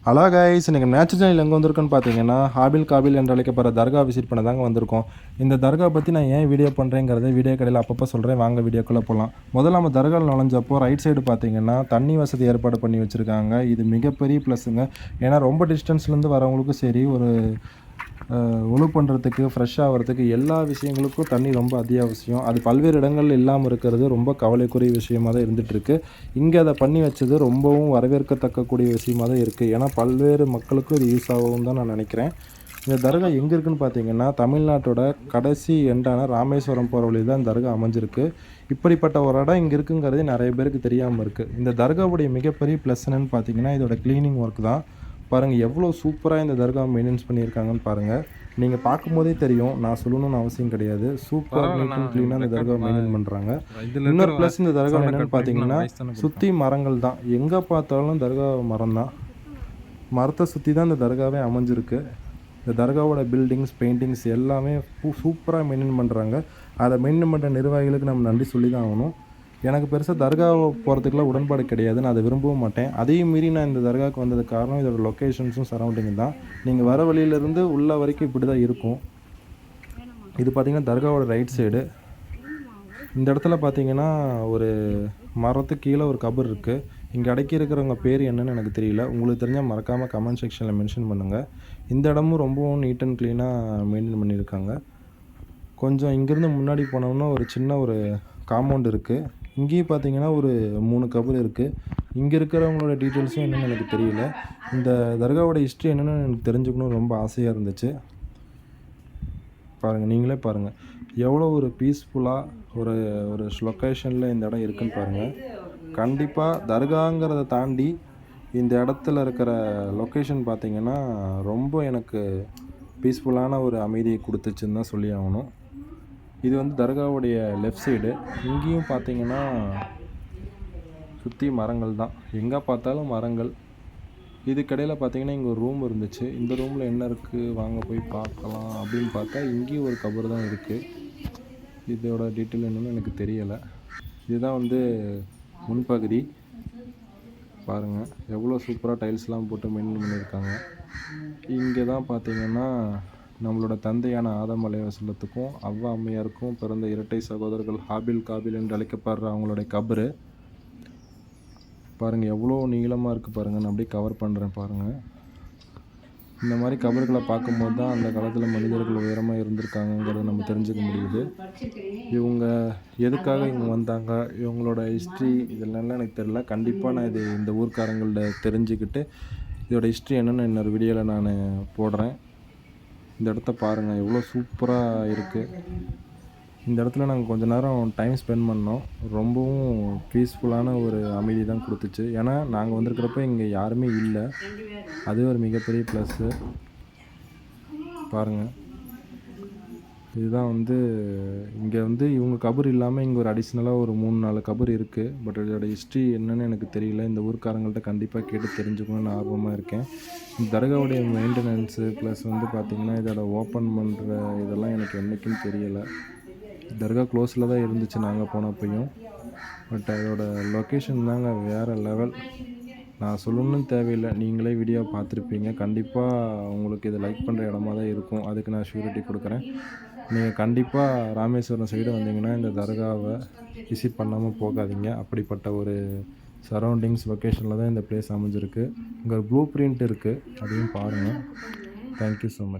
Hello guys, இன்றைக்கி nature channel எங்கே வந்திருக்குன்னு பார்த்தீங்கன்னா ஹாபில் காபில் என்று அழைக்கப்படுற தர்கா விசிட் பண்ண தாங்க வந்திருக்கோம். இந்த தர்கா பற்றி நான் ஏன் வீடியோ பண்ணுறேங்கிறத வீடியோ கடையில் அப்பப்போ சொல்கிறேன். வாங்க வீடியோக்குள்ளே போகலாம். முதல்ல நம்ம தர்காவில் நுழைஞ்சப்போ ரைட் சைடு பார்த்தீங்கன்னா தண்ணி வசதி ஏற்பாடு பண்ணி வச்சுருக்காங்க. இது மிகப்பெரிய ப்ளஸ்ஸுங்க. ஏன்னா ரொம்ப டிஸ்டன்ஸ்லேருந்து வரவங்களுக்கும் சரி, ஒரு உழு பண்ணுறதுக்கு, ஃப்ரெஷ் ஆகிறதுக்கு, எல்லா விஷயங்களுக்கும் தண்ணி ரொம்ப அத்தியாவசியம். அது பல்வேறு இடங்கள் இல்லாமல் இருக்கிறது ரொம்ப கவலைக்குரிய விஷயமாக தான் இருந்துகிட்ருக்கு. இங்கே அதை பண்ணி வச்சது ரொம்பவும் வரவேற்கத்தக்கக்கூடிய விஷயமாக தான் இருக்குது. ஏன்னா பல்வேறு மக்களுக்கும் இது யூஸ் ஆகும் தான் நான் நினைக்கிறேன். இந்த தர்கா எங்கே இருக்குதுன்னு பார்த்தீங்கன்னா தமிழ்நாட்டோட கடைசி எண்டான ராமேஸ்வரம் போகிற வழி தான் தர்கா அமைஞ்சிருக்கு. இப்படிப்பட்ட ஒரு இடம் இங்கே இருக்குங்கிறதே நிறைய பேருக்கு தெரியாமல் இருக்குது. இந்த தர்காவுடைய மிகப்பெரிய ப்ளஸ் என்னன்னு பார்த்தீங்கன்னா இதோட க்ளீனிங் ஒர்க் தான். பாருங்கள் எவ்வளோ சூப்பராக இந்த தர்கா மெயின்டெனன்ஸ் பண்ணியிருக்காங்கன்னு பாருங்கள். நீங்கள் பார்க்கும்போதே தெரியும், நான் சொல்லணும்னு அவசியம் கிடையாது. சூப்பர் நீட் அண்ட் க்ளீனாக இந்த தர்கா மெயின்டைன் பண்ணுறாங்க. இன்னொரு ப்ளஸ் இந்த தர்கா என்னென்னு பார்த்தீங்கன்னா சுற்றி மரங்கள் தான். எங்கே பார்த்தாலும் தர்கா மரம் தான். மரத்தை சுற்றி தான் இந்த தர்காவே அமைஞ்சிருக்கு. இந்த தர்காவோட பில்டிங்ஸ், பெயிண்டிங்ஸ் எல்லாமே சூப்பராக மெயின்டைன் பண்ணுறாங்க. அதை மெயின்டைன் பண்ணுற நிர்வாகிகளுக்கு நம்ம நன்றி சொல்லி தான் ஆகணும். எனக்கு பெருசாக தர்கா போகிறதுக்குலாம் உடன்பாடு கிடையாது. நான் அதை விரும்பவும் மாட்டேன். அதையும் மீறி நான் இந்த தர்காவுக்கு வந்ததுக்கு காரணம் இதோட லொக்கேஷன்ஸும் சரௌண்டிங் தான். நீங்கள் வர வழியிலேருந்து உள்ள வரைக்கும் இப்படி தான் இருக்கும். இது பார்த்திங்கன்னா தர்காவோட ரைட் சைடு. இந்த இடத்துல பார்த்திங்கன்னா ஒரு மரத்துக்கு கீழே ஒரு கபர் இருக்குது. இங்கே அடக்கி இருக்கிறவங்க பேர் என்னன்னு எனக்கு தெரியல. உங்களுக்கு தெரிஞ்சால் மறக்காமல் கமெண்ட் செக்ஷனில் மென்ஷன் பண்ணுங்கள். இந்த இடமும் ரொம்பவும் நீட் அண்ட் க்ளீனாக மெயின்டைன் பண்ணியிருக்காங்க. கொஞ்சம் இங்கேருந்து முன்னாடி போனோம்னா ஒரு சின்ன ஒரு காம்பவுண்ட் இருக்குது. இங்கேயும் பார்த்தீங்கன்னா ஒரு 3 கபர் இருக்குது. இங்கே இருக்கிறவங்களோட டீட்டெயில்ஸும் என்னென்னு எனக்கு தெரியல. இந்த தர்காவோட ஹிஸ்ட்ரி என்னென்னு எனக்கு தெரிஞ்சுக்கணும் ரொம்ப ஆசையாக இருந்துச்சு. பாருங்கள், நீங்களே பாருங்கள் எவ்வளோ ஒரு பீஸ்ஃபுல்லாக ஒரு ஒரு லொக்கேஷனில் இந்த இடம் இருக்குதுன்னு பாருங்கள். கண்டிப்பாக தர்காங்கிறத தாண்டி இந்த இடத்துல இருக்கிற லொக்கேஷன் பார்த்திங்கன்னா ரொம்ப எனக்கு பீஸ்ஃபுல்லான ஒரு அமைதியை கொடுத்துச்சுன்னு தான் சொல்லி ஆகணும். இது வந்து தர்காவுடைய லெஃப்ட் சைடு. இங்கேயும் பார்த்தீங்கன்னா சுற்றி மரங்கள் தான். எங்கே பார்த்தாலும் மரங்கள். இதுக்கடையில் பார்த்தீங்கன்னா இங்கே ஒரு ரூம் இருந்துச்சு. இந்த ரூமில் என்ன இருக்குது, வாங்க போய் பார்க்கலாம் அப்படின்னு பார்த்தா இங்கேயும் ஒரு கபர் தான் இருக்குது. இதோட டீட்டெயில் என்னன்னு எனக்கு தெரியலை. இதுதான் வந்து முன்பகுதி. பாருங்கள் எவ்வளோ சூப்பராக டைல்ஸ்லாம் போட்டு மெயின்டைன் பண்ணியிருக்காங்க. இங்கே தான் பார்த்தீங்கன்னா நம்மளோட தந்தையான ஆதம் அலைஹிஸ்ஸலாத்துக்கும் அவ்வா அம்மையாருக்கும் பிறந்த இரட்டை சகோதரர்கள் ஹாபில் காபில் என்று அழைக்கப்படுற அவங்களுடைய கபரு. பாருங்கள் எவ்வளோ நீளமாக இருக்குது பாருங்கள். நான் அப்படியே கவர் பண்ணுறேன் பாருங்கள். இந்த மாதிரி கபர்களை பார்க்கும்போது தான் அந்த காலத்தில் மனிதர்கள் உயரமாக இருந்திருக்காங்கங்கிறத நம்ம தெரிஞ்சுக்க முடியுது. இவங்க எதுக்காக இங்கே வந்தாங்க, இவங்களோட ஹிஸ்ட்ரி இதெல்லாம் எனக்கு தெரியல. கண்டிப்பாக நான் இந்த ஊர்க்காரங்கள்ட்ட தெரிஞ்சுக்கிட்டு இதோட ஹிஸ்ட்ரி என்னென்னு இன்னொரு வீடியோவில் நான் போடுறேன். இந்த இடத்த பாருங்கள் எவ்வளோ சூப்பராக இருக்குது. இந்த இடத்துல நாங்கள் கொஞ்ச நேரம் டைம் ஸ்பெண்ட் பண்ணோம். ரொம்பவும் பீஸ்ஃபுல்லான ஒரு அமைதி தான் கொடுத்துச்சு. ஏன்னா நாங்கள் வந்திருக்கிறப்ப இங்கே யாருமே இல்லை. அதுவே ஒரு மிகப்பெரிய ப்ளஸ்ஸு. பாருங்கள், இதுதான் வந்து இங்கே வந்து இவங்க கபர் இல்லாமல் இங்கே ஒரு அடிஷ்னலாக ஒரு 3-4 கபர் இருக்குது. பட் இதோட ஹிஸ்ட்ரி என்னென்னு எனக்கு தெரியல. இந்த ஊர்க்காரங்கள்ட்ட கண்டிப்பாக கேட்டு தெரிஞ்சுக்கணும்னு ஆர்வமாக இருக்கேன். இந்த தர்காவுடைய மெயின்டெனன்ஸு ப்ளஸ் வந்து பார்த்திங்கன்னா இதோட ஓப்பன் பண்ணுற இதெல்லாம் எனக்கு என்றைக்கும் தெரியலை. தர்கா க்ளோஸில் தான் இருந்துச்சு நாங்கள் போனப்பையும். பட் அதோட லொக்கேஷன் தாங்க வேறு லெவல். நான் சொல்லணும்னு தேவையில்லை, நீங்களே வீடியோ பார்த்துருப்பீங்க. கண்டிப்பாக உங்களுக்கு இதை லைக் பண்ணுற இடமா தான் இருக்கும். அதுக்கு நான் ஷூரிட்டி கொடுக்குறேன். நீங்கள் கண்டிப்பாக ராமேஸ்வரம் சைடு வந்தீங்கன்னா இந்த தர்காவை விசிட் பண்ணாமல் போகாதீங்க. அப்படிப்பட்ட ஒரு சரௌண்டிங்ஸ் லொக்கேஷனில் தான் இந்த பிளேஸ் அமைஞ்சிருக்கு. இங்கே ஒரு ப்ளூ பிரிண்ட் இருக்குது, அதையும் பாருங்கள். Thank you so much.